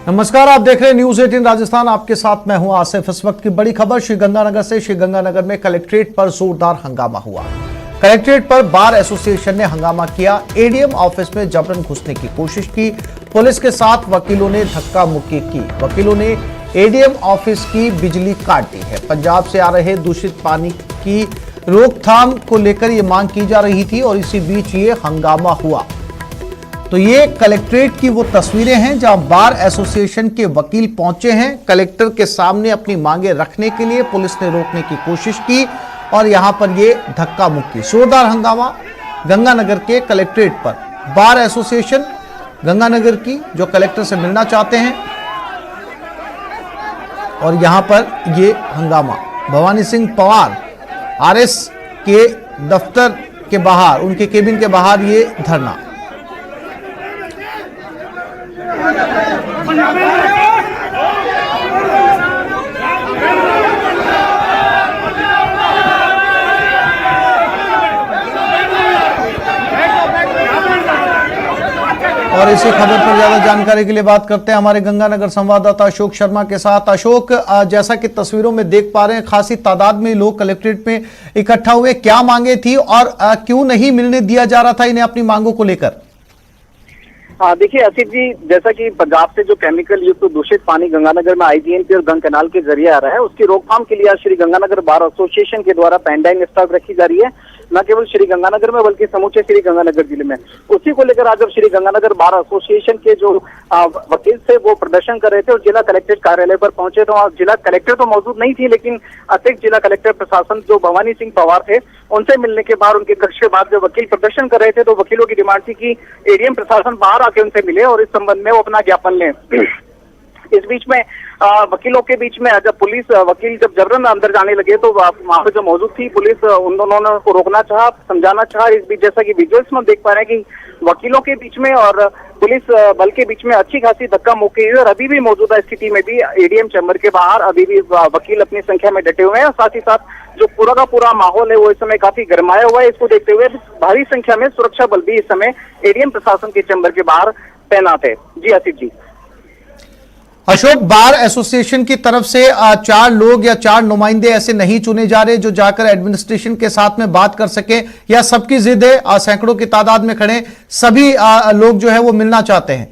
नमस्कार, आप देख रहे हैं न्यूज 18 राजस्थान। आपके साथ मैं हूं आसिफ। इस वक्त की बड़ी खबर श्रीगंगानगर से। श्रीगंगानगर में कलेक्ट्रेट पर जोरदार हंगामा हुआ। कलेक्ट्रेट पर बार एसोसिएशन ने हंगामा किया। एडीएम ऑफिस में जबरन घुसने की कोशिश की। पुलिस के साथ वकीलों ने धक्का मुक्की की। वकीलों ने एडीएम ऑफिस की बिजली काट दी है। पंजाब से आ रहे दूषित पानी की रोकथाम को लेकर यह मांग की जा रही थी और इसी बीच ये हंगामा हुआ। तो ये कलेक्ट्रेट की वो तस्वीरें हैं जहां बार एसोसिएशन के वकील पहुंचे हैं। कलेक्टर के सामने अपनी मांगे रखने के लिए पुलिस ने रोकने की कोशिश की और यहां पर ये धक्का मुक्की, जोरदार हंगामा गंगानगर के कलेक्ट्रेट पर। बार एसोसिएशन गंगानगर की जो कलेक्टर से मिलना चाहते हैं और यहां पर ये हंगामा। भवानी सिंह पवार आरएस के दफ्तर के बाहर, उनके केबिन के बाहर ये धरना। और इसी खबर पर ज्यादा जानकारी के लिए बात करते हैं हमारे गंगानगर संवाददाता अशोक शर्मा के साथ। अशोक, जैसा कि तस्वीरों में देख पा रहे हैं, खासी तादाद में लोग कलेक्ट्रेट में इकट्ठा हुए। क्या मांगे थी और क्यों नहीं मिलने दिया जा रहा था इन्हें अपनी मांगों को लेकर? हाँ, देखिए आसिफ जी, जैसा कि पंजाब से जो केमिकल युक्त दूषित पानी गंगानगर में आईजीएमसी और गंग कैनाल के जरिए आ रहा है, उसकी रोकथाम के लिए आज श्री गंगानगर बार एसोसिएशन के द्वारा पेंडाइन स्टॉक रखी जा रही है। न केवल श्री गंगानगर में बल्कि समूचे श्री गंगानगर जिले में। उसी को लेकर आज जब श्री गंगानगर बार एसोसिएशन के जो वकील थे वो प्रदर्शन कर रहे थे और जिला कलेक्ट्रेट कार्यालय पर पहुंचे, तो जिला कलेक्टर तो मौजूद नहीं थी, लेकिन अतिरिक्त जिला कलेक्टर प्रशासन जो भवानी सिंह पवार थे, उनसे मिलने के बाद, उनके कक्ष के बाद जब वकील प्रदर्शन कर रहे थे तो वकीलों की डिमांड थी कि एडीएम प्रशासन बाहर आके उनसे मिले और इस संबंध में वो अपना ज्ञापन लें। इस बीच में वकीलों के बीच में जब पुलिस वकील जब जबरन अंदर जाने लगे तो वहां पर जो मौजूद थी पुलिस, उन दोनों ने को रोकना चाहा, समझाना चाहा। इस बीच जैसा कि विजुअल्स में देख पा रहे हैं कि वकीलों के बीच में और पुलिस बल के बीच में अच्छी खासी धक्का मुक्की है और अभी भी मौजूदा स्थिति में भी एडीएम चैम्बर के बाहर अभी भी वकील अपनी संख्या में डटे हुए हैं और साथ ही साथ जो पूरा का पूरा माहौल है वो इस समय काफी गर्माया हुआ है। इसको देखते हुए भारी संख्या में सुरक्षा बल भी इस समय एडीएम प्रशासन के चैम्बर के बाहर तैनात है। जी आसिफ जी। अशोक, बार एसोसिएशन की तरफ से 4 लोग या 4 नुमाइंदे ऐसे नहीं चुने जा रहे जो जाकर एडमिनिस्ट्रेशन के साथ में बात कर सके, या सबकी जिद है, सैकड़ों की तादाद में खड़े सभी लोग जो है वो मिलना चाहते हैं?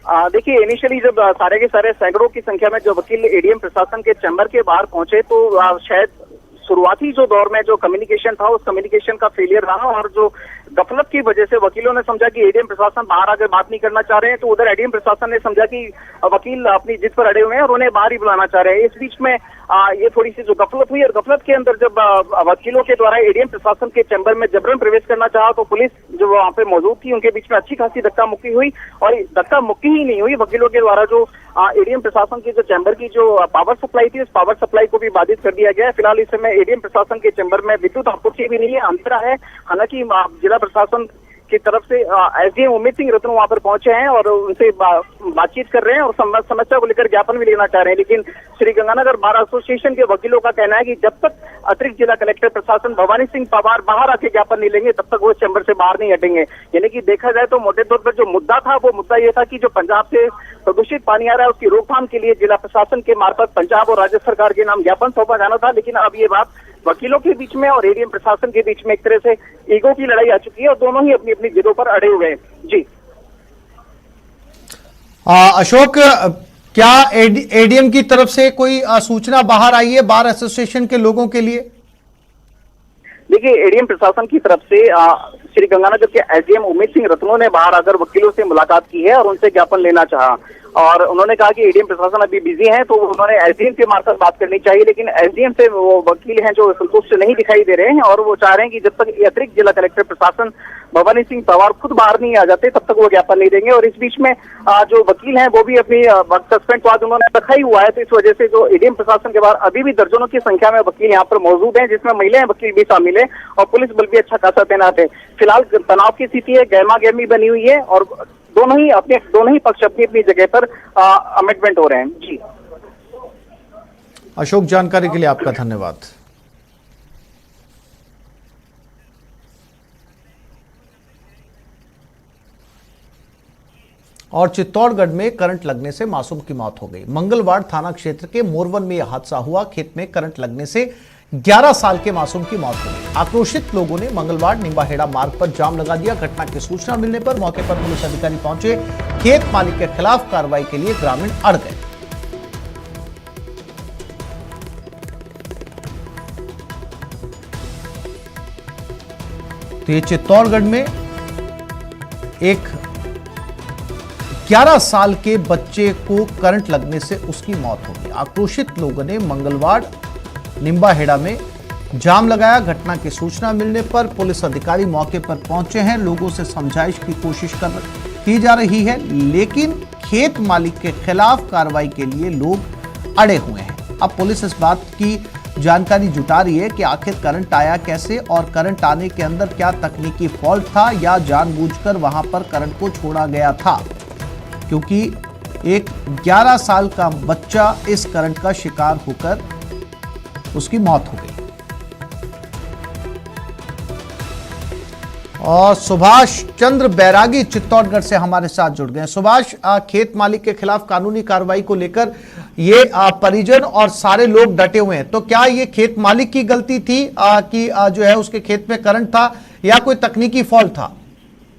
देखिए, इनिशियली जब सारे के सारे सैकड़ों की संख्या में जो वकील एडीएम प्रशासन के चैम्बर के बाहर पहुंचे तो शायद शुरुआती जो दौर में जो कम्युनिकेशन था उस कम्युनिकेशन का फेलियर रहा और जो गफलत की वजह से वकीलों ने समझा कि एडीएम प्रशासन बाहर आकर बात नहीं करना चाह रहे हैं, तो उधर एडीएम प्रशासन ने समझा कि वकील अपनी जिद पर अड़े हुए हैं और उन्हें बाहर ही बुलाना चाह रहे हैं। इस बीच में ये थोड़ी सी जो गफलत हुई और गफलत के अंदर जब वकीलों के द्वारा एडीएम प्रशासन के चैम्बर में जबरन प्रवेश करना चाहा तो पुलिस जो वहां पे मौजूद थी उनके बीच में अच्छी खासी धक्का मुक्की हुई और धक्का मुक्की ही नहीं हुई, वकीलों के द्वारा जो एडीएम प्रशासन की जो चैम्बर की जो पावर सप्लाई थी उस पावर सप्लाई को भी बाधित कर दिया गया है। फिलहाल इस समय एडीएम प्रशासन के चैम्बर में विद्युत आपूर्ति भी नहीं है, अंधेरा है। हालांकि जिला प्रशासन की तरफ से एसडीएम उम्मीद सिंह रतन वहां पर पहुंचे हैं और उनसे बातचीत कर रहे हैं और समस्या को लेकर ज्ञापन भी लेना चाह रहे हैं। लेकिन श्री गंगानगर बार एसोसिएशन के वकीलों का कहना है कि जब तक अतिरिक्त जिला कलेक्टर प्रशासन भवानी सिंह पवार बाहर आके ज्ञापन नहीं लेंगे तब तक वो चैम्बर से बाहर नहीं हटेंगे। यानी कि देखा जाए तो मोटे तौर पर जो मुद्दा था वो मुद्दा ये था कि जो पंजाब से प्रदूषित पानी आ रहा है उसकी रोकथाम के लिए जिला प्रशासन के मार्फत पंजाब और राज्य सरकार के नाम ज्ञापन सौंपा जाना था। लेकिन अब ये बात वकीलों के बीच में और एडीएम प्रशासन के बीच में एक तरह से ईगो की लड़ाई आ चुकी है और दोनों ही अपनी अपनी जिदों पर अड़े हुए हैं। जी अशोक, क्या एडीएम की तरफ से कोई सूचना बाहर आई है बार एसोसिएशन के लोगों के लिए? देखिए, एडीएम प्रशासन की तरफ से श्री गंगानगर के एसडीएम उम्मीद सिंह रत्नों ने बाहर आकर वकीलों से मुलाकात की है और उनसे ज्ञापन लेना चाहा और उन्होंने कहा कि एडीएम प्रशासन अभी बिजी है तो उन्होंने एसडीएम के मार्फत बात करनी चाहिए, लेकिन एसडीएम से वो वकील हैं जो संतुष्ट नहीं दिखाई दे रहे हैं और वो चाह रहे हैं कि जब तक अतिरिक्त जिला कलेक्टर प्रशासन भवानी सिंह पवार खुद बाहर नहीं आ जाते तब तक वो ज्ञापन नहीं देंगे। और इस बीच में जो वकील हैं वो भी अपनी सस्पेंड वाद उन्होंने रखा ही हुआ है, तो इस वजह से जो एडीएम प्रशासन के बाहर अभी भी दर्जनों की संख्या में वकील यहाँ पर मौजूद हैं, जिसमें महिलाएं वकील भी शामिल है और पुलिस बल भी अच्छा खासा तैनात है। फिलहाल तनाव की स्थिति है, गहमा गहमी बनी हुई है और दोनों ही पक्ष अपनी अपनी जगह पर अमेंडमेंट हो रहे हैं। जी अशोक, जानकारी के लिए आपका धन्यवाद। और चित्तौड़गढ़ में करंट लगने से मासूम की मौत हो गई। मंगलवाड़ थाना क्षेत्र के मोरवन में यह हादसा हुआ। खेत में करंट लगने से 11 साल के मासूम की मौत हो गई। आक्रोशित लोगों ने मंगलवाड़ निम्बाहेड़ा मार्ग पर जाम लगा दिया। घटना की सूचना मिलने पर मौके पर पुलिस अधिकारी पहुंचे। खेत मालिक के खिलाफ कार्रवाई के लिए ग्रामीण अड़ गए। तो ये चित्तौड़गढ़ में एक 11 साल के बच्चे को करंट लगने से उसकी मौत हो गई। आक्रोशित लोगों ने मंगलवाड़ निम्बाहेड़ा में जाम लगाया। घटना की सूचना मिलने पर पुलिस अधिकारी मौके पर पहुंचे हैं। लोगों से समझाइश की कोशिश की जा रही है, लेकिन खेत मालिक के खिलाफ कार्रवाई के लिए लोग अड़े हुए हैं। अब पुलिस इस बात की जानकारी जुटा रही है कि आखिर करंट आया कैसे और करंट आने के अंदर क्या तकनीकी फॉल्ट था या जानबूझकर वहां पर करंट को छोड़ा गया था, क्योंकि एक 11 साल का बच्चा इस करंट का शिकार होकर उसकी मौत हो गई। और सुभाष चंद्र बैरागी चित्तौड़गढ़ से हमारे साथ जुड़ गए। सुभाष, खेत मालिक के खिलाफ कानूनी कार्रवाई को लेकर ये परिजन और सारे लोग डटे हुए हैं, तो क्या ये खेत मालिक की गलती थी कि जो है उसके खेत में करंट था या कोई तकनीकी फॉल्ट था?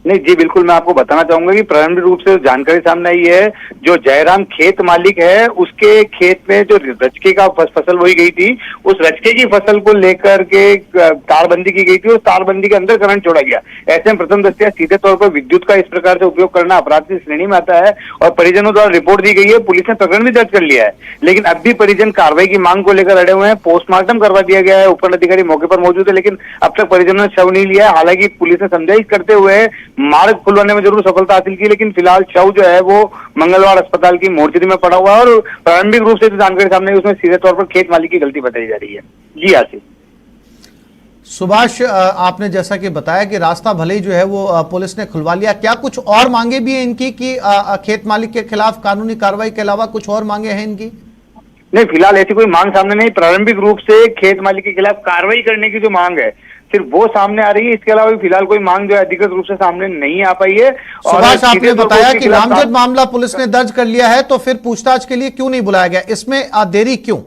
नहीं जी, बिल्कुल मैं आपको बताना चाहूंगा कि प्रारंभिक रूप से जानकारी सामने आई है, जो जयराम खेत मालिक है उसके खेत में जो रचके का फसल बोई गई थी, उस रचके की फसल को लेकर के तारबंदी की गई थी और तारबंदी के अंदर करंट छोड़ा गया। ऐसे में प्रथम दृष्टया सीधे तौर पर विद्युत का इस प्रकार से उपयोग करना अपराध की श्रेणी में आता है और परिजनों द्वारा रिपोर्ट दी गई है। पुलिस ने प्रकरण भी दर्ज कर लिया है, लेकिन अब भी परिजन कार्रवाई की मांग को लेकर अड़े हुए हैं। पोस्टमार्टम करवा दिया गया है, उपखंड अधिकारी मौके पर मौजूद है, लेकिन अब तक परिजनों ने शव नहीं लिया है। हालांकि पुलिस ने समझाइश करते हुए मार्ग खुलवाने में जरूर सफलता हासिल की, लेकिन फिलहाल शव जो है वो मंगलवाड़ अस्पताल की मोर्चरी में पड़ा हुआ है और प्रारंभिक रूप से जो जानकारी सामने आई उसमें सीधे तौर पर खेत मालिक की गलती बताई जा रही है। जी आसिफ। सुभाष, आपने जैसा कि बताया कि रास्ता भले ही जो है वो पुलिस ने खुलवा लिया, क्या कुछ और मांगे भी हैं इनकी कि खेत मालिक के खिलाफ कानूनी कार्रवाई के अलावा कुछ और मांगे हैं इनकी? नहीं, फिलहाल ऐसी कोई मांग सामने नहीं। प्रारंभिक रूप से खेत मालिक के खिलाफ कार्रवाई करने की जो मांग है सिर्फ वो सामने आ रही है। इसके अलावा फिलहाल कोई मांग जो है अधिकृत रूप से सामने नहीं आ पाई है। सुभाष, आपने बताया कि नामजद मामला पुलिस ने दर्ज कर लिया है, तो फिर पूछताछ के लिए क्यों नहीं बुलाया गया? इसमें देरी क्यों?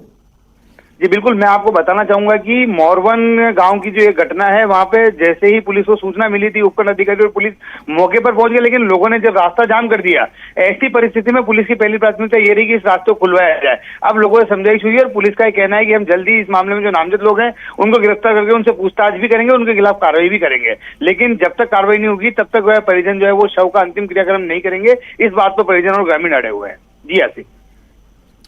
जी बिल्कुल, मैं आपको बताना चाहूंगा कि मोरवन गांव की जो ये घटना है, वहां पे जैसे ही पुलिस को सूचना मिली थी, उपखंड अधिकारी और पुलिस मौके पर पहुंच गए, लेकिन लोगों ने जब रास्ता जाम कर दिया, ऐसी परिस्थिति में पुलिस की पहली प्राथमिकता ये रही कि इस रास्ते को खुलवाया जाए। अब लोगों से समझाइश हुई है और पुलिस का कहना है कि हम जल्दी इस मामले में जो नामजद लोग हैं उनको गिरफ्तार करके उनसे पूछताछ भी करेंगे, उनके खिलाफ कार्रवाई भी करेंगे। लेकिन जब तक कार्रवाई नहीं होगी तब तक वह परिजन जो है वो शव का अंतिम क्रियाक्रम नहीं करेंगे। इस बात पर परिजन और ग्रामीण अड़े हुए हैं। जी आसिफ।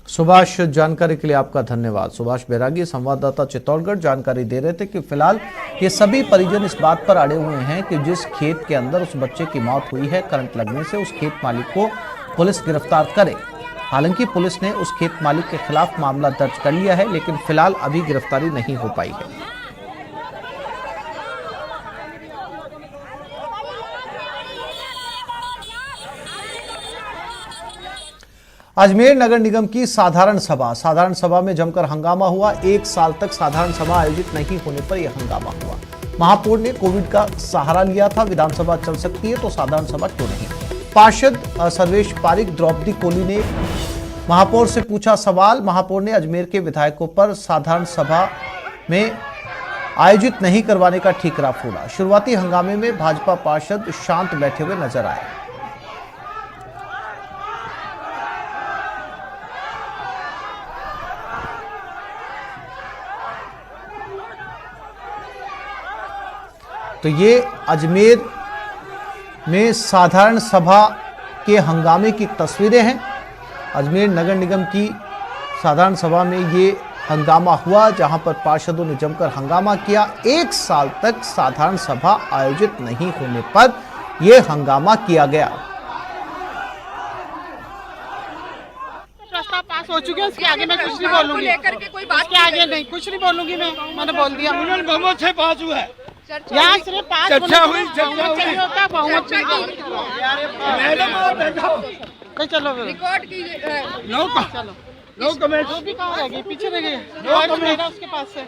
सुभाष, जानकारी के लिए आपका धन्यवाद। सुभाष बैरागी, संवाददाता चित्तौड़गढ़, जानकारी दे रहे थे कि फिलहाल ये सभी परिजन इस बात पर अड़े हुए हैं कि जिस खेत के अंदर उस बच्चे की मौत हुई है करंट लगने से, उस खेत मालिक को पुलिस गिरफ्तार करे। हालांकि पुलिस ने उस खेत मालिक के खिलाफ मामला दर्ज कर लिया है, लेकिन फिलहाल अभी गिरफ्तारी नहीं हो पाई है। अजमेर नगर निगम की साधारण सभा में जमकर हंगामा हुआ। 1 साल तक साधारण सभा आयोजित नहीं होने पर यह हंगामा हुआ। महापौर ने कोविड का सहारा लिया था, विधानसभा चल सकती है तो साधारण सभा क्यों नहीं? पार्षद सर्वेश पारिक द्रौपदी कोली ने महापौर से पूछा सवाल। महापौर ने अजमेर के विधायकों पर साधारण सभा में आयोजित नहीं करवाने का ठीकरा फोड़ा। शुरुआती हंगामे में भाजपा पार्षद शांत बैठे हुए नजर आए। तो ये अजमेर में साधारण सभा के हंगामे की तस्वीरें हैं। अजमेर नगर निगम की साधारण सभा में ये हंगामा हुआ, जहां पर पार्षदों ने जमकर हंगामा किया। 1 साल तक साधारण सभा आयोजित नहीं होने पर यह हंगामा किया गया। प्रस्ताव पास हो चुके हैं, उसके आगे मैं कुछ नहीं बोलूंगी। लेकर के कोई बात के आगे नहीं, कुछ नहीं बोलूंगी मैंने बोल दिया। बहुमत से पास हुआ है, यहाँ सिर्फ पास चर्चा हुई, होता बहुमत चाहिए। चलो रिकॉर्ड कीजिए। No comment. वो भी कहाँ रह गई, पीछे रह गई। उसके पास से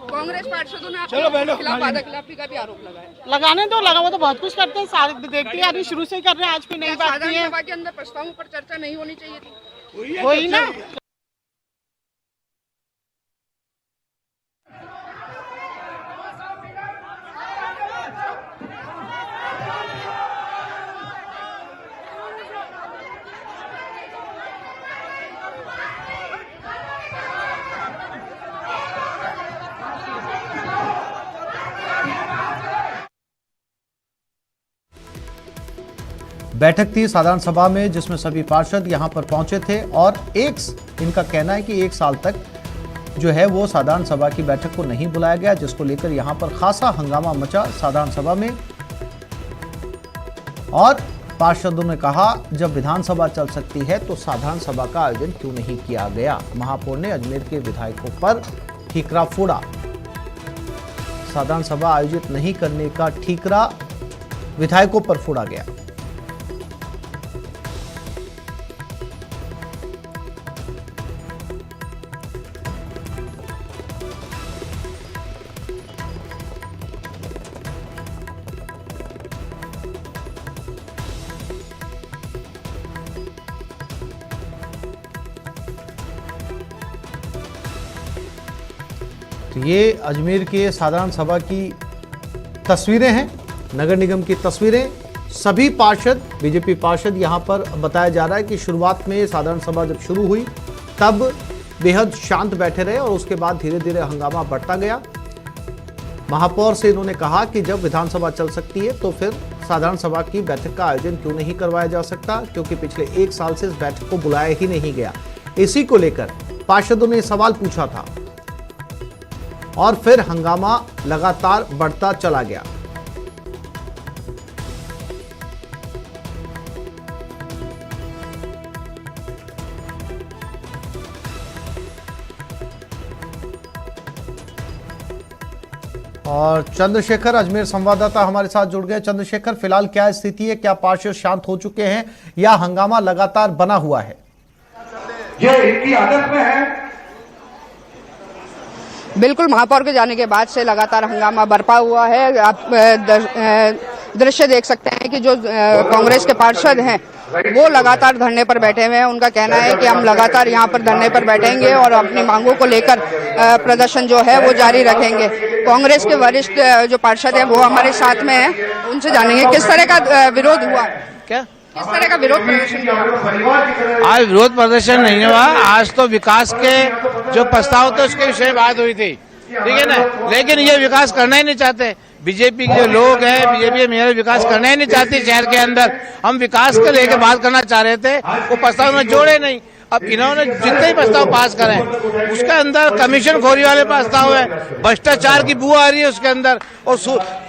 कांग्रेस पार्षदों ने चलो बैठो। खिलाफ वादाखिलाफी का भी आरोप लगाया। लगाने दो, लगा वो तो बहुत कुछ करते हैं, सारे देखते हैं यार, शुरू से ही कर रहे हैं, आज कोई नई बात साधारण नहीं है। सभा के अंदर प्रस्तावों पर चर्चा नहीं होनी चाहिए थी। वही ना। बैठक थी साधारण सभा में जिसमें सभी पार्षद यहां पर पहुंचे थे और इनका कहना है कि 1 साल तक जो है वो साधारण सभा की बैठक को नहीं बुलाया गया, जिसको लेकर यहां पर खासा हंगामा मचा साधारण सभा में। और पार्षदों ने कहा जब विधानसभा चल सकती है तो साधारण सभा का आयोजन क्यों नहीं किया गया। महापौर ने अजमेर के विधायकों पर ठीकरा फोड़ा। साधारण सभा आयोजित नहीं करने का ठीकरा विधायकों पर फोड़ा गया। तो ये अजमेर के साधारण सभा की तस्वीरें हैं, नगर निगम की तस्वीरें। सभी पार्षद, बीजेपी पार्षद यहां पर बताया जा रहा है कि शुरुआत में साधारण सभा जब शुरू हुई तब बेहद शांत बैठे रहे और उसके बाद धीरे धीरे हंगामा बढ़ता गया। महापौर से इन्होंने कहा कि जब विधानसभा चल सकती है तो फिर साधारण सभा की बैठक का आयोजन क्यों नहीं करवाया जा सकता, क्योंकि पिछले 1 साल से इस बैठक को बुलाया ही नहीं गया। इसी को लेकर पार्षदों ने सवाल पूछा था और फिर हंगामा लगातार बढ़ता चला गया। और चंद्रशेखर अजमेर संवाददाता हमारे साथ जुड़ गए। चंद्रशेखर, फिलहाल क्या स्थिति है, क्या पार्षद शांत हो चुके हैं या हंगामा लगातार बना हुआ है? ये इनकी आदत में है। बिल्कुल, महापौर के जाने के बाद से लगातार हंगामा बरपा हुआ है। आप दृश्य देख सकते हैं कि जो कांग्रेस के पार्षद हैं वो लगातार धरने पर बैठे हुए हैं। उनका कहना है कि हम लगातार यहाँ पर धरने पर बैठेंगे और अपनी मांगों को लेकर प्रदर्शन जो है वो जारी रखेंगे। कांग्रेस के वरिष्ठ जो पार्षद हैं वो हमारे साथ में हैं, उनसे जानेंगे किस तरह का विरोध हुआ। क्या किस तरह का विरोध प्रदर्शन हुआ? आज विरोध प्रदर्शन नहीं हुआ, आज तो विकास के जो प्रस्ताव थे उसके विषय बात हुई थी, ठीक है ना। लेकिन ये विकास करना ही नहीं चाहते। बीजेपी के जो लोग हैं, बीजेपी मेरे विकास करना ही नहीं चाहती शहर के अंदर। हम विकास को लेकर बात करना चाह रहे थे, वो प्रस्ताव में जोड़े नहीं। अब इन्होंने जितने ही प्रस्ताव पास करे उसके अंदर कमीशन खोरी वाले प्रस्ताव है, भ्रष्टाचार की बू आ रही है उसके अंदर। और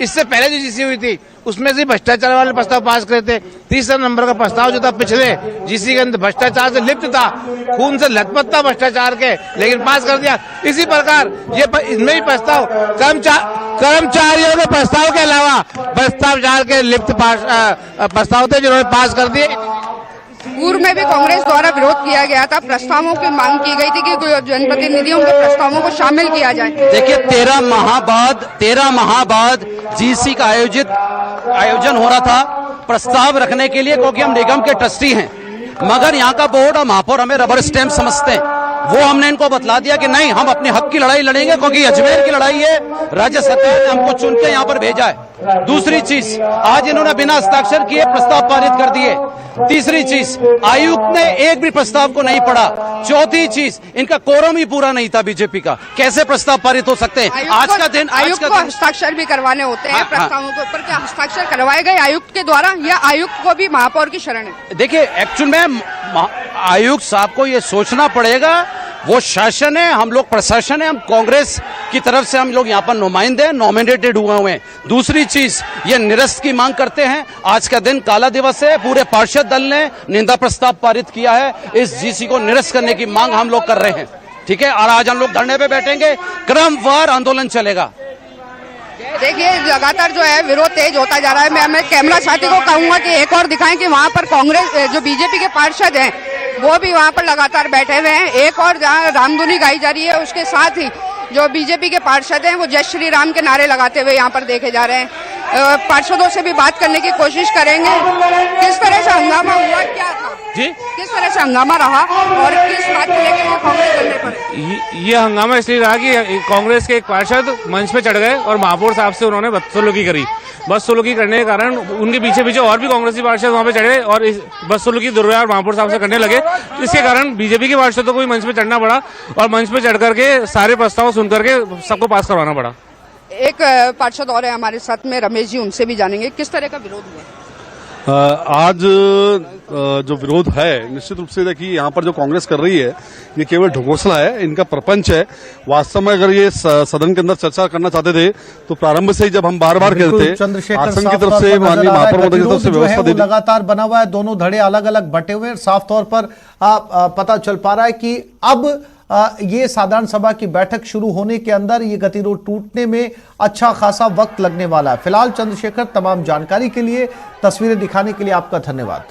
इससे पहले जो जीसी हुई थी उसमें से भ्रष्टाचार वाले प्रस्ताव पास करे थे। तीसरा नंबर का प्रस्ताव जो था पिछले जीसी के अंदर भ्रष्टाचार से लिप्त था, खून से लथपथ था भ्रष्टाचार के, लेकिन पास कर दिया। इसी प्रकार ये इनमें भी प्रस्ताव कर्मचारियों के प्रस्ताव के अलावा भ्रष्टाचार के लिप्त प्रस्ताव थे जिन्होंने पास कर दिए। पूर्व में भी कांग्रेस द्वारा विरोध किया गया था, प्रस्तावों की मांग की गई थी कि जनप्रतिनिधियों के प्रस्तावों को शामिल किया जाए। देखिए 13 माह बाद जीसी का आयोजन हो रहा था प्रस्ताव रखने के लिए, क्योंकि हम निगम के ट्रस्टी हैं। मगर यहाँ का बोर्ड और महापौर हमें रबर स्टैंप समझते हैं। वो हमने इनको बतला दिया कि नहीं, हम अपने हक की लड़ाई लड़ेंगे, क्योंकि अजमेर की लड़ाई है। राज्य सरकार ने हमको चुन के यहाँ पर भेजा है। दूसरी चीज, आज इन्होंने बिना हस्ताक्षर किए प्रस्ताव पारित कर दिए। तीसरी चीज, आयुक्त ने एक भी प्रस्ताव को नहीं पढ़ा। चौथी चीज, इनका कोरम ही पूरा नहीं था बीजेपी का। कैसे प्रस्ताव पारित हो सकते हैं? आज का दिन आयुक्त को हस्ताक्षर भी करवाने होते हैं प्रस्तावों के ऊपर। क्या हस्ताक्षर करवाए गए आयुक्त के द्वारा या आयुक्त को भी महापौर की शरण है? देखिए एक्चुअल में आयुक्त साहब को ये सोचना पड़ेगा, वो शासन है, हम लोग प्रशासन है। हम कांग्रेस की तरफ से हम लोग यहाँ पर नुमाइंदे नॉमिनेटेड हुए हैं। दूसरी चीज, ये निरस्त की मांग करते हैं। आज का दिन काला दिवस है, पूरे पार्षद दल ने निंदा प्रस्ताव पारित किया है। इस जीसी को निरस्त करने की मांग हम लोग कर रहे हैं, ठीक है। और आज हम लोग धरने पे बैठेंगे, क्रमवार आंदोलन चलेगा। देखिए लगातार जो है विरोध तेज होता जा रहा है। मैं कैमरा साथी को कहूंगा कि एक और दिखाएं कि वहां पर कांग्रेस जो बीजेपी के पार्षद हैं वो भी वहां पर लगातार बैठे हुए हैं। एक और जहां रामधुनी गाई जा रही है, उसके साथ ही जो बीजेपी के पार्षद हैं वो जय श्री राम के नारे लगाते हुए यहाँ पर देखे जा रहे हैं। पार्षदों से भी बात करने की कोशिश करेंगे। किस तरह से हंगामा हुआ, क्या था जी, किस तरह से हंगामा रहा और किस बात को लेकर वो कांग्रेस करने पर? ये हंगामा इसलिए रहा कि कांग्रेस के एक पार्षद मंच पे चढ़ गए और महापौर साहब से उन्होंने बदसलूकी करी। बदसलूकी करने के कारण उनके पीछे पीछे और भी कांग्रेसी पार्षद वहां पे चढ़े और इस बदसलूकी दुर्व्यवहार महापौर साहब से करने लगे। इसके कारण बीजेपी के पार्षदों को भी मंच पे चढ़ना पड़ा और मंच पे चढ़ करके सारे प्रस्ताव सुन करके सबको पास करवाना पड़ा। एक पार्षद और है हमारे साथ में, रमेश जी, उनसे भी जानेंगे किस तरह का विरोध हुआ। आज जो विरोध है, निश्चित रूप से देखिए यहाँ पर जो कांग्रेस कर रही है ये केवल ढकोसला है, इनका प्रपंच है। वास्तव में अगर ये सदन के अंदर चर्चा करना चाहते थे तो प्रारंभ से ही जब हम बार बार कहते थे आसन की तरफ से, माननीय महापौर महोदय की तरफ से व्यवस्था दी, लगातार बना हुआ है। दोनों धड़े अलग अलग बटे हुए हैं। साफ तौर पर पता चल पा रहा है कि अब ये साधारण सभा की बैठक शुरू होने के अंदर ये गतिरोध टूटने में अच्छा खासा वक्त लगने वाला है। फिलहाल चंद्रशेखर, तमाम जानकारी के लिए, तस्वीरें दिखाने के लिए आपका धन्यवाद।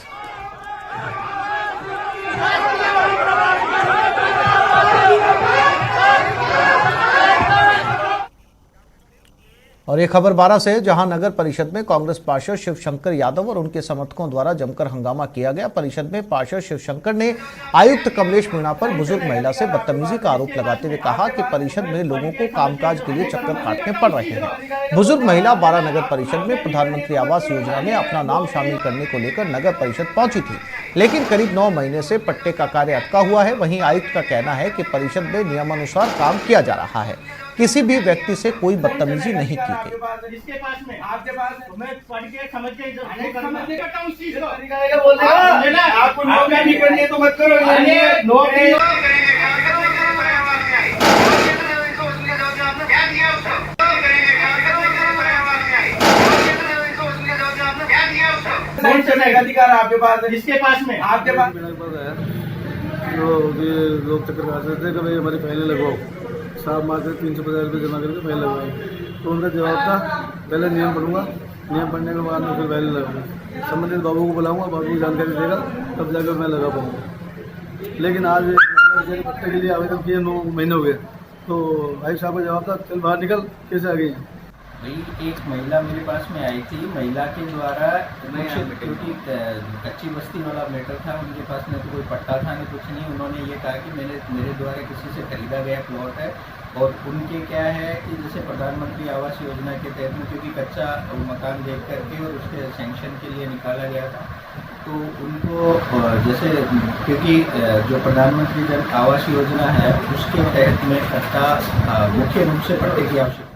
और ये खबर 12 से, जहां नगर परिषद में कांग्रेस पार्षद शिवशंकर यादव और उनके समर्थकों द्वारा जमकर हंगामा किया गया। परिषद में पार्षद शिवशंकर ने आयुक्त कमलेश मीणा पर बुजुर्ग महिला से बदतमीजी का आरोप लगाते हुए कहा कि परिषद में लोगों को कामकाज के लिए चक्कर काटने पड़ रहे हैं। बुजुर्ग महिला 12 नगर परिषद में प्रधानमंत्री आवास योजना में अपना नाम शामिल करने को लेकर नगर परिषद पहुंची थी, लेकिन करीब 9 महीने से पट्टे का कार्य अटका हुआ है। वहीं आयुक्त का कहना है कि परिषद में नियमानुसार काम किया जा रहा है, किसी भी व्यक्ति से कोई बदतमीजी नहीं की गई। अधिकार आपके पास है, जिसके पास में आपके पास तो ये लोग चक्कर काटते थे कि भाई हमारी फाइलें लगवाओ, साहब मार्केट 350 रुपये जमा करके फाइल लगवाओ। तो उनका जवाब था पहले नियम पढ़ूंगा, नियम पढ़ने के बाद में फिर फाइल लगाऊंगा, संबंधित बाबू को बुलाऊंगा, बाबू को जानकारी देगा, तब जाकर मैं लगा पाऊंगा। लेकिन आज पट्टे के लिए आवेदन किए 9 महीने हो गए, तो भाई साहब का जवाब था चल बाहर निकल, कैसे आ गई। भाई एक महिला मेरे पास में आई थी, महिला के द्वारा क्योंकि कच्ची बस्ती वाला मैटर था, उनके पास में तो कोई पट्टा था नहीं, कुछ नहीं। उन्होंने ये कहा कि मेरे द्वारा किसी से खरीदा गया प्लॉट है और उनके क्या है कि जैसे प्रधानमंत्री आवास योजना के तहत में क्योंकि कच्चा मकान देख करके और उसके सैंक्शन के लिए निकाला गया था, तो उनको जैसे क्योंकि जो प्रधानमंत्री जन आवास योजना है उसके तहत में पट्टा मुख्य रूप से पट्टे की आवश्यकता।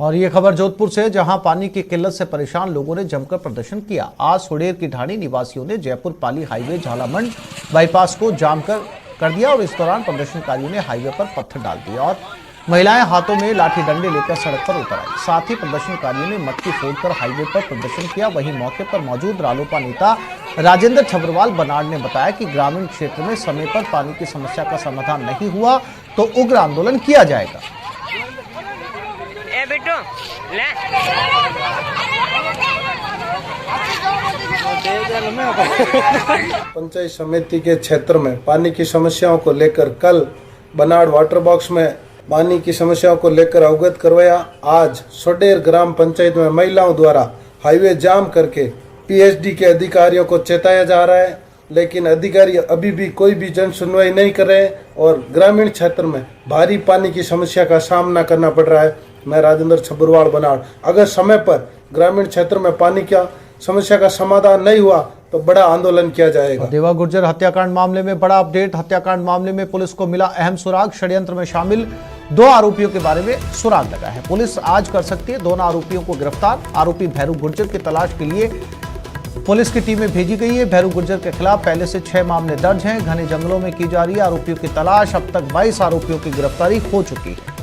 और ये खबर जोधपुर से, जहां पानी की किल्लत से परेशान लोगों ने जमकर प्रदर्शन किया। आज सुडेर की ढाणी निवासियों ने जयपुर पाली हाईवे झालामंड बाईपास को जाम कर दिया और इस दौरान प्रदर्शनकारियों ने हाईवे पर पत्थर डाल दिए और महिलाएं हाथों में लाठी डंडे लेकर सड़क पर उतर आई। साथ ही प्रदर्शनकारियों ने मटकी फोड़कर हाईवे पर प्रदर्शन किया। वहीं मौके पर मौजूद रालोपा नेता राजेंद्र छबरवाल बनाड़ ने बताया कि ग्रामीण क्षेत्र में समय पर पानी की समस्या का समाधान नहीं हुआ तो उग्र आंदोलन किया जाएगा। पंचायत समिति के क्षेत्र में पानी की समस्याओं को लेकर कल बनाड़ वाटर बॉक्स में पानी की समस्याओं को लेकर अवगत करवाया। आज सोडेर ग्राम पंचायत में महिलाओं द्वारा हाईवे जाम करके पीएचडी के अधिकारियों को चेताया जा रहा है, लेकिन अधिकारी अभी भी कोई भी जन सुनवाई नहीं कर रहे और ग्रामीण क्षेत्र में भारी पानी की समस्या का सामना करना पड़ रहा है। मैं राजेंद्र छबरवाल बनाड़, अगर समय पर ग्रामीण क्षेत्र में पानी का समस्या का समाधान नहीं हुआ तो बड़ा आंदोलन किया जाएगा। देवा गुर्जर हत्याकांड मामले में बड़ा अपडेट। हत्याकांड मामले में पुलिस को मिला अहम सुराग। षड्यंत्र में शामिल 2 आरोपियों के बारे में सुराग लगा है। पुलिस आज कर सकती है दोनों आरोपियों को गिरफ्तार। आरोपी भैरू गुर्जर की तलाश के लिए पुलिस की टीमें भेजी गई है। भैरू गुर्जर के खिलाफ पहले से 6 मामले दर्ज हैं। घने जंगलों में की जा रही है आरोपियों की तलाश। अब तक 22 आरोपियों की गिरफ्तारी हो चुकी है।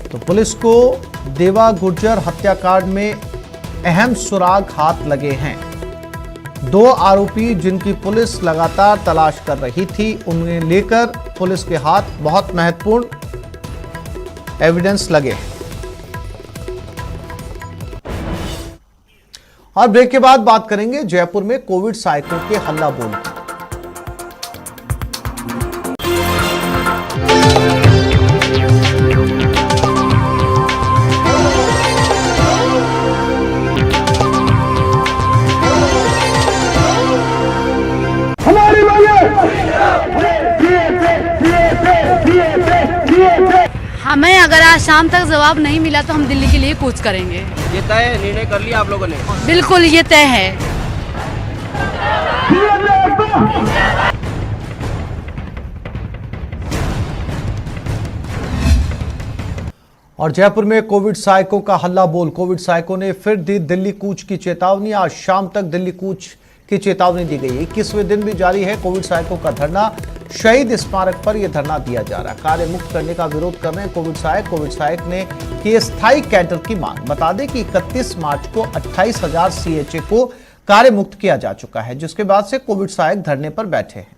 तो पुलिस को देवा गुर्जर हत्याकांड में अहम सुराग हाथ लगे हैं। 2 आरोपी जिनकी पुलिस लगातार तलाश कर रही थी, उन्हें लेकर पुलिस के हाथ बहुत महत्वपूर्ण एविडेंस लगे हैं। और ब्रेक के बाद बात करेंगे जयपुर में कोविड साइकिल के हल्ला बोल। हमें अगर आज शाम तक जवाब नहीं मिला तो हम दिल्ली के लिए कूच करेंगे। ये तय है, निर्णय कर लिया आप लोगों ने? बिल्कुल ये तय है। और जयपुर में कोविड साइको का हल्ला बोल। कोविड साइको ने फिर दी दिल्ली कूच की चेतावनी। आज शाम तक दिल्ली कूच की चेतावनी दी गई। 21वें दिन भी जारी है कोविड साइको का धरना। शहीद स्मारक पर यह धरना दिया जा रहा है। कार्य मुक्त करने का विरोध कर रहे हैं कोविड सहायक ने की स्थायी कैडर की मांग। बता दें कि 31 मार्च को 28,000 CHA को कार्य मुक्त किया जा चुका है, जिसके बाद से कोविड सहायक धरने पर बैठे हैं।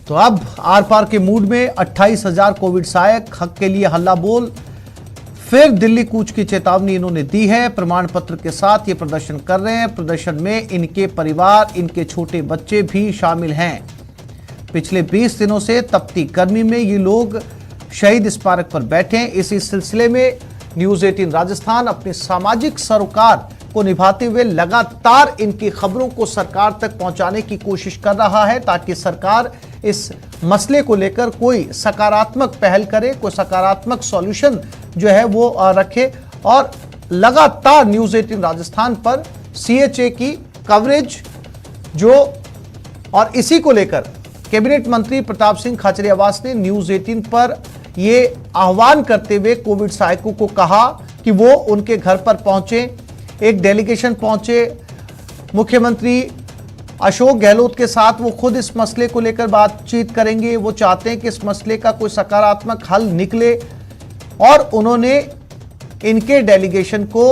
तो अब आर पार के मूड में 28,000 कोविड सहायक हक के लिए हल्ला बोल। फिर दिल्ली कूच की चेतावनी इन्होंने दी है। प्रमाण पत्र के साथ ये प्रदर्शन कर रहे हैं। प्रदर्शन में इनके परिवार, इनके छोटे बच्चे भी शामिल हैं। पिछले 20 दिनों से तपती गर्मी में ये लोग शहीद स्मारक पर बैठे हैं। इसी सिलसिले में न्यूज 18 राजस्थान अपनी सामाजिक सरोकार को निभाते हुए लगातार इनकी खबरों को सरकार तक पहुंचाने की कोशिश कर रहा है, ताकि सरकार इस मसले को लेकर कोई सकारात्मक पहल करे, कोई सकारात्मक सॉल्यूशन जो है वो रखे। और लगातार न्यूज 18 राजस्थान पर CHA की कवरेज जो, और इसी को लेकर कैबिनेट मंत्री प्रताप सिंह खाचरियावास ने न्यूज 18 पर ये आह्वान करते हुए कोविड सहायकों को कहा कि वो उनके घर पर पहुंचे। एक डेलीगेशन पहुंचे मुख्यमंत्री अशोक गहलोत के साथ। वो खुद इस मसले को लेकर बातचीत करेंगे। वो चाहते हैं कि इस मसले का कोई सकारात्मक हल निकले, और उन्होंने इनके डेलीगेशन को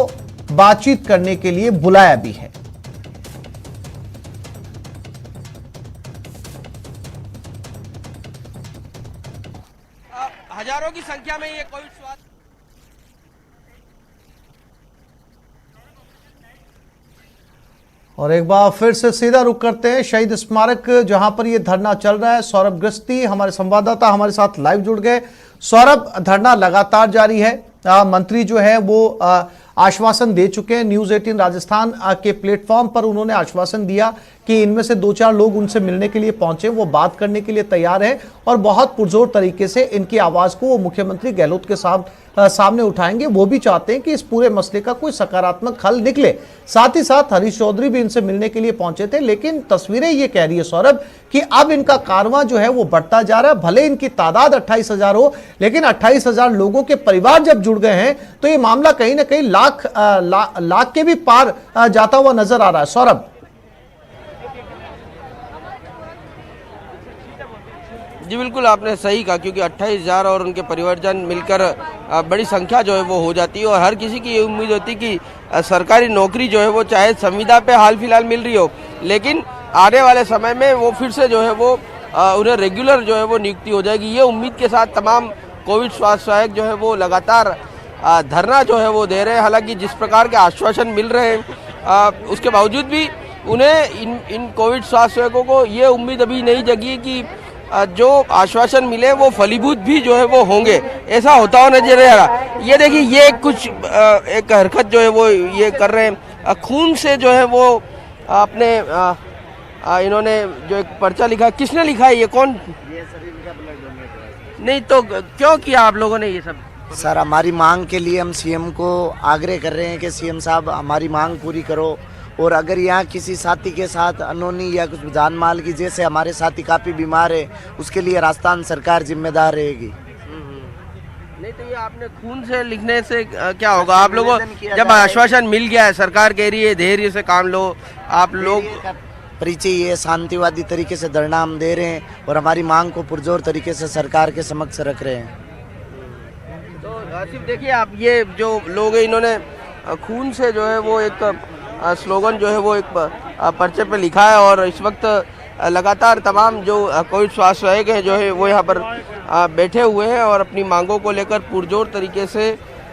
बातचीत करने के लिए बुलाया भी है। हजारों की संख्या में ये कोविड स्वास्थ्य। और एक बार फिर से सीधा रुख करते हैं शहीद स्मारक, जहां पर यह धरना चल रहा है। सौरभ गृहस्थी हमारे संवाददाता हमारे साथ लाइव जुड़ गए। सौरभ, धरना लगातार जारी है। मंत्री जो है वो आश्वासन दे चुके हैं। न्यूज 18 राजस्थान के प्लेटफॉर्म पर उन्होंने आश्वासन दिया कि इनमें से 2-4 लोग उनसे मिलने के लिए पहुंचे, वो बात करने के लिए तैयार हैं और बहुत पुरजोर तरीके से इनकी आवाज को वो मुख्यमंत्री गहलोत के सामने उठाएंगे। वो भी चाहते हैं कि इस पूरे मसले का कोई सकारात्मक हल निकले। साथ ही साथ हरीश चौधरी भी इनसे मिलने के लिए पहुंचे थे, लेकिन तस्वीरें ये कह रही है सौरभ कि अब इनका कारवां जो है वो बढ़ता जा रहा है। भले इनकी तादाद 28,000 हो, लेकिन 28,000 लोगों के परिवार जब जुड़ गए हैं तो ये मामला कहीं ना कहीं लाख के भी पार जाता हुआ नजर आ रहा है। सौरभ, जी बिल्कुल आपने सही कहा, क्योंकि 28,000 और उनके परिवारजन मिलकर बड़ी संख्या जो है वो हो जाती है। और हर किसी की ये उम्मीद होती है कि सरकारी नौकरी जो है वो चाहे संविदा पे हाल फिलहाल मिल रही हो, लेकिन आने वाले समय में वो फिर से जो है वो उन्हें रेगुलर जो है वो नियुक्ति हो जाएगी। ये उम्मीद के साथ तमाम कोविड स्वास्थ्य सहायक जो है वो लगातार धरना जो है वो दे रहे हैं। हालांकि जिस प्रकार के आश्वासन मिल रहे हैं उसके बावजूद भी उन्हें इन कोविड स्वास्थ्य सहायकों को ये उम्मीद अभी नहीं जगी कि जो आश्वासन मिले वो फलीभूत भी जो है वो होंगे। ऐसा होता हुआ नजर आ रहा। ये देखिए, ये कुछ एक हरकत जो है वो ये कर रहे हैं। खून से जो है वो अपने इन्होंने जो एक पर्चा लिखा, किसने लिखा है, ये कौन? नहीं तो क्यों किया आप लोगों ने ये सब? सर, हमारी मांग के लिए हम सीएम को आग्रह कर रहे हैं कि सीएम साहब हमारी मांग पूरी करो। और अगर यहाँ किसी साथी के साथ अनहोनी या कुछ जान माल की, जैसे हमारे साथी काफ़ी बीमार है, उसके लिए राजस्थान सरकार जिम्मेदार रहेगी। नहीं तो ये आपने खून से लिखने से क्या होगा? आप लोगों जब आश्वासन मिल गया है, सरकार कह रही है धैर्य से काम लो, आप लोग परिचय ये शांतिवादी तरीके से धरना हम दे रहे हैं और हमारी मांग को पुरजोर तरीके से सरकार के समक्ष रख रहे हैं। तो आसिफ देखिए, आप ये जो लोग हैं इन्होंने खून से जो है वो एक स्लोगन जो है वो एक पर्चे पे लिखा है और इस वक्त लगातार तमाम जो कोविड स्वास्थ्य सहायक हैं जो है वो यहाँ पर बैठे हुए हैं और अपनी मांगों को लेकर पुरजोर तरीके से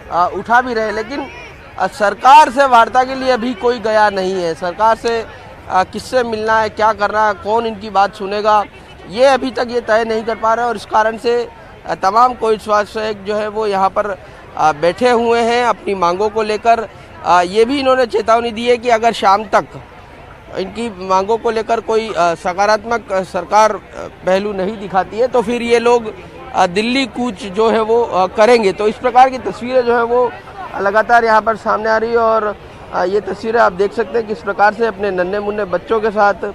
उठा भी रहे। लेकिन सरकार से वार्ता के लिए अभी कोई गया नहीं है। सरकार से किससे मिलना है, क्या करना है, कौन इनकी बात सुनेगा, ये अभी तक ये तय नहीं कर पा रहे और इस कारण से तमाम कोविड स्वास्थ्य सहायक जो है वो यहाँ पर बैठे हुए हैं अपनी मांगों को लेकर। ये भी इन्होंने चेतावनी दी है कि अगर शाम तक इनकी मांगों को लेकर कोई सकारात्मक सरकार पहलू नहीं दिखाती है तो फिर ये लोग दिल्ली कूच जो है वो करेंगे। तो इस प्रकार की तस्वीरें जो है वो लगातार यहाँ पर सामने आ रही है और ये तस्वीरें आप देख सकते हैं किस प्रकार से अपने नन्हे मुन्ने बच्चों के साथ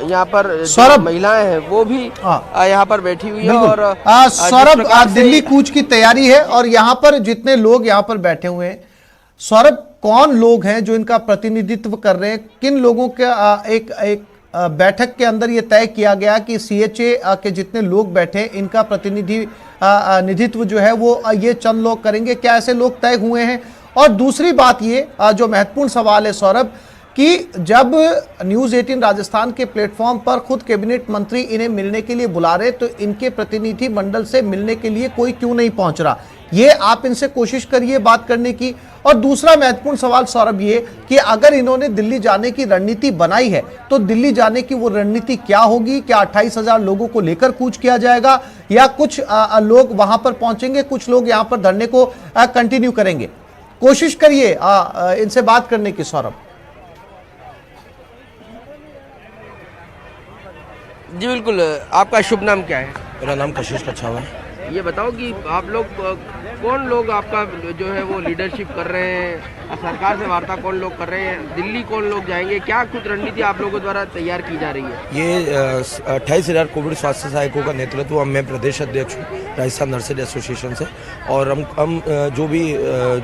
यहाँ पर महिलाएं हैं वो भी यहाँ पर बैठी हुई है। और सौरभ, दिल्ली कूच की तैयारी है और यहाँ पर जितने लोग यहाँ पर बैठे हुए हैं, सौरभ कौन लोग हैं जो इनका प्रतिनिधित्व कर रहे हैं? किन लोगों के एक बैठक के अंदर ये तय किया गया कि सीएचए के जितने लोग बैठे इनका प्रतिनिधित्व जो है वो ये चंद लोग करेंगे? क्या ऐसे लोग तय हुए हैं? और दूसरी बात ये जो महत्वपूर्ण सवाल है सौरभ, कि जब न्यूज 18 राजस्थान के प्लेटफॉर्म पर खुद कैबिनेट मंत्री इन्हें मिलने के लिए बुला रहे तो इनके प्रतिनिधि मंडल से मिलने के लिए कोई क्यों नहीं पहुंच रहा? ये आप इनसे कोशिश करिए बात करने की। और दूसरा महत्वपूर्ण सवाल सौरभ ये कि अगर इन्होंने दिल्ली जाने की रणनीति बनाई है तो दिल्ली जाने की वो रणनीति क्या होगी? क्या 28,000 लोगों को लेकर कूच किया जाएगा या कुछ लोग वहां पर पहुंचेंगे, कुछ लोग यहां पर धरने को कंटिन्यू करेंगे? कोशिश करिए इनसे बात करने की सौरभ। जी बिल्कुल, आपका शुभ नाम क्या है? मेरा नाम कशिश कछावा है। ये बताओ कि आप लोग कौन लोग आपका जो है वो लीडरशिप कर रहे हैं, सरकार से वार्ता कौन लोग कर रहे हैं, दिल्ली कौन लोग जाएंगे, क्या कुछ रणनीति आप लोगों द्वारा तैयार की जा रही है? ये 28,000 कोविड स्वास्थ्य सहायकों का नेतृत्व मैं प्रदेश अध्यक्ष हूँ राजस्थान नर्सरी एसोसिएशन से। और हम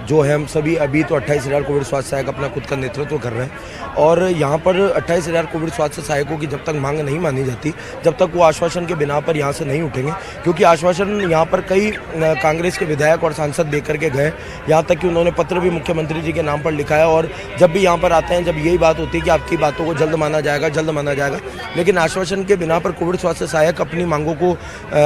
जो है हम सभी अभी तो 28,000 कोविड स्वास्थ्य सहायक अपना खुद का नेतृत्व कर रहे हैं। और यहाँ पर 28,000 कोविड स्वास्थ्य सहायकों की जब तक मांग नहीं मानी जाती, जब तक वो आश्वासन के बिना पर यहाँ से नहीं उठेंगे, क्योंकि आश्वासन यहाँ पर कई कांग्रेस के विधायक और सांसद देकर के गए, यहाँ तक कि उन्होंने पत्र भी मुख्यमंत्री जी के नाम पर लिखा है। और जब भी यहाँ पर आते हैं, जब यही बात होती है कि आपकी बातों को जल्द माना जाएगा, जल्द माना जाएगा, लेकिन आश्वासन के बिना पर कोविड स्वास्थ्य सहायक अपनी मांगों को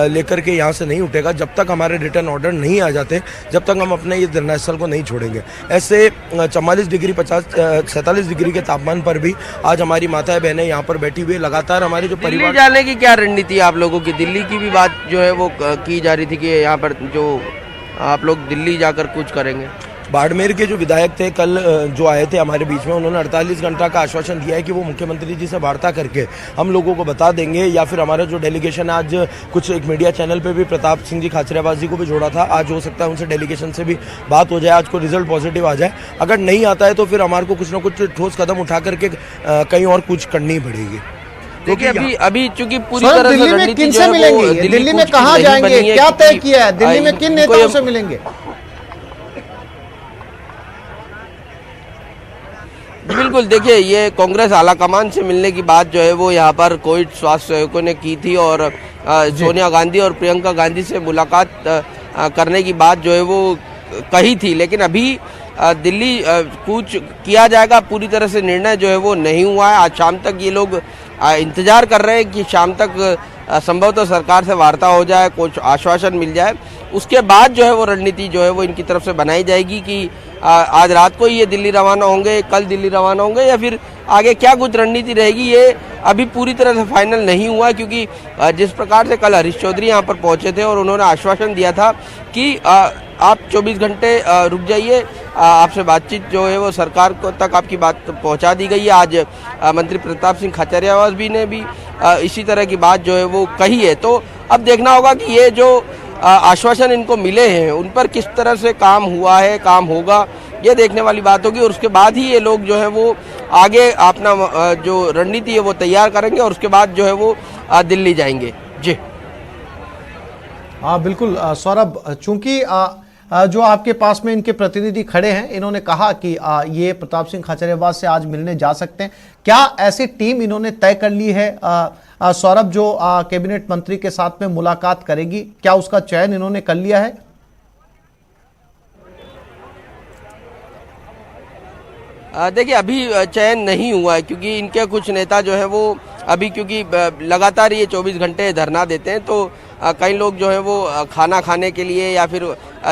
लेकर के यहाँ से नहीं उठेगा। जब तक हमारे रिटर्न ऑर्डर नहीं आ जाते, जब तक हम अपने ये धरना स्थल को नहीं छोड़ेंगे। ऐसे 44 डिग्री 47 डिग्री के तापमान पर भी आज हमारी माताएं बहनें यहाँ पर बैठी हुई, लगातार हमारे जो दिल्ली जाने की क्या रणनीति है आप लोगों की? दिल्ली की भी बात जो है वो की जा रही थी कि यहाँ पर जो आप लोग दिल्ली जाकर कुछ करेंगे। बाड़मेर के जो विधायक थे कल जो आए थे हमारे बीच में, उन्होंने 48 घंटा का आश्वासन दिया है कि वो मुख्यमंत्री जी से वार्ता करके हम लोगों को बता देंगे। या फिर हमारा जो डेलीगेशन आज कुछ एक मीडिया चैनल पे भी प्रताप सिंह जी खाचरियावास जी को भी जोड़ा था, आज हो सकता है उनसे डेलीगेशन से भी बात हो जाए, आज को रिजल्ट पॉजिटिव आ जाए। अगर नहीं आता है तो फिर हमारे को कुछ ना कुछ ठोस कदम उठा करके कहीं और कुछ करनी पड़ेगी। क्योंकि अभी चूंकि पूरी तरह से दिल्ली में किन से मिलेंगे, दिल्ली में कहाँ जाएंगे, क्या तय किया है, दिल्ली में किन नेताओं से मिलेंगे? बिल्कुल, देखिए ये कांग्रेस आलाकमान से मिलने की बात जो है वो यहाँ पर कोविड स्वास्थ्य सहायकों ने की थी और सोनिया गांधी और प्रियंका गांधी से मुलाकात करने की बात जो है वो कही थी। लेकिन अभी दिल्ली कूच किया जाएगा, पूरी तरह से निर्णय जो है वो नहीं हुआ है। आज शाम तक ये लोग इंतजार कर रहे हैं कि शाम तक संभवतः सरकार से वार्ता हो जाए, कुछ आश्वासन मिल जाए, उसके बाद जो है वो रणनीति जो है वो इनकी तरफ से बनाई जाएगी कि आज रात को ये दिल्ली रवाना होंगे, कल दिल्ली रवाना होंगे या फिर आगे क्या कुछ रणनीति रहेगी, ये अभी पूरी तरह से फाइनल नहीं हुआ। क्योंकि जिस प्रकार से कल हरीश चौधरी यहाँ पर पहुँचे थे और उन्होंने आश्वासन दिया था कि आप 24 घंटे रुक जाइए, आपसे बातचीत जो है वो सरकार को तक आपकी बात पहुँचा दी गई है। आज मंत्री प्रताप सिंह खाचरियावास भी ने भी इसी तरह की बात जो है वो कही है। तो अब देखना होगा कि ये जो आश्वासन इनको मिले हैं उन पर किस तरह से काम हुआ है, काम होगा, ये देखने वाली बात होगी। और उसके बाद ही ये लोग जो है वो आगे अपना जो रणनीति है वो तैयार करेंगे और उसके बाद जो है वो दिल्ली जाएंगे। जी हाँ बिल्कुल सौरभ, चूंकि जो आपके पास में इनके प्रतिनिधि खड़े हैं, इन्होंने कहा कि ये प्रताप सिंह खाचरियावास से आज मिलने जा सकते हैं। क्या ऐसी टीम इन्होंने तय कर ली है सौरभ जो कैबिनेट मंत्री के साथ में मुलाकात करेगी? क्या उसका चयन इन्होंने कर लिया है? देखिए अभी चयन नहीं हुआ है, क्योंकि इनके कुछ नेता जो है वो अभी, क्योंकि लगातार ये 24 घंटे धरना देते हैं, तो कई लोग जो है वो खाना खाने के लिए या फिर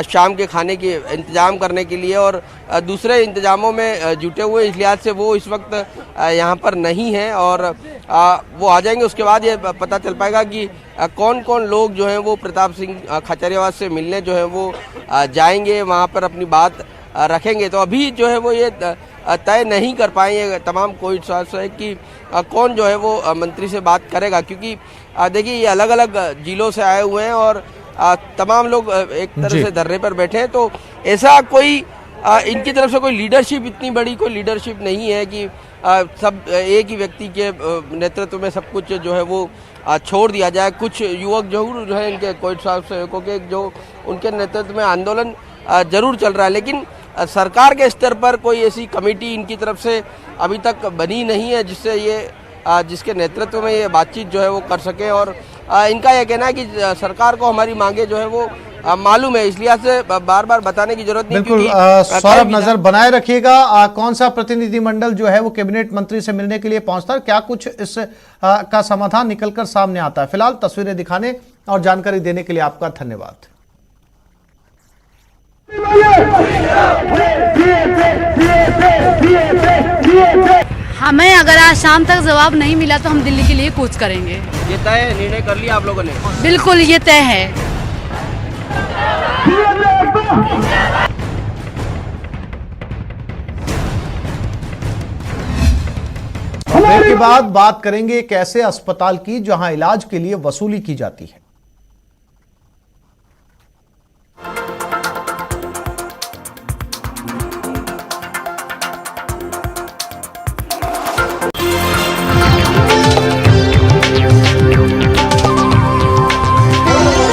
शाम के खाने के इंतजाम करने के लिए और दूसरे इंतजामों में जुटे हुए, इस लिहाज से वो इस वक्त यहाँ पर नहीं हैं और वो आ जाएंगे। उसके बाद ये पता चल पाएगा कि कौन कौन लोग जो हैं वो प्रताप सिंह खाचरियावास से मिलने जो है वो जाएंगे, वहाँ पर अपनी बात रखेंगे। तो अभी जो है वो ये तय नहीं कर पाएंगे तमाम कोविड स्वास्थ्य कि कौन जो है वो मंत्री से बात करेगा, क्योंकि देखिए ये अलग अलग जिलों से आए हुए हैं और तमाम लोग एक तरह से धरने पर बैठे हैं। तो ऐसा कोई इनकी तरफ से कोई लीडरशिप, इतनी बड़ी कोई लीडरशिप नहीं है कि सब एक ही व्यक्ति के नेतृत्व में सब कुछ जो है वो छोड़ दिया जाए। कुछ युवक जरूर है इनके कोविड स्वास्थ्य सेवकों के, जो उनके नेतृत्व में आंदोलन जरूर चल रहा है, लेकिन सरकार के स्तर पर कोई ऐसी कमेटी इनकी तरफ से अभी तक बनी नहीं है जिससे ये जिसके नेतृत्व में ये बातचीत जो है वो कर सके। और इनका यह कहना है कि सरकार को हमारी मांगे जो है वो मालूम है, इसलिए से बार बार बताने की जरूरत नहीं। बिल्कुल सौरभ, नजर बनाए रखिएगा कौन सा प्रतिनिधिमंडल जो है वो कैबिनेट मंत्री से मिलने के लिए पहुंचता है, क्या कुछ इस का समाधान निकलकर सामने आता है। फिलहाल तस्वीरें दिखाने और जानकारी देने के लिए आपका धन्यवाद। हमें अगर आज शाम तक जवाब नहीं मिला तो हम दिल्ली के लिए कूच करेंगे। ये तय निर्णय कर लिया आप लोगों ने? बिल्कुल ये तय है। ब्रेक के बाद बात करेंगे एक ऐसे अस्पताल की जहां इलाज के लिए वसूली की जाती है।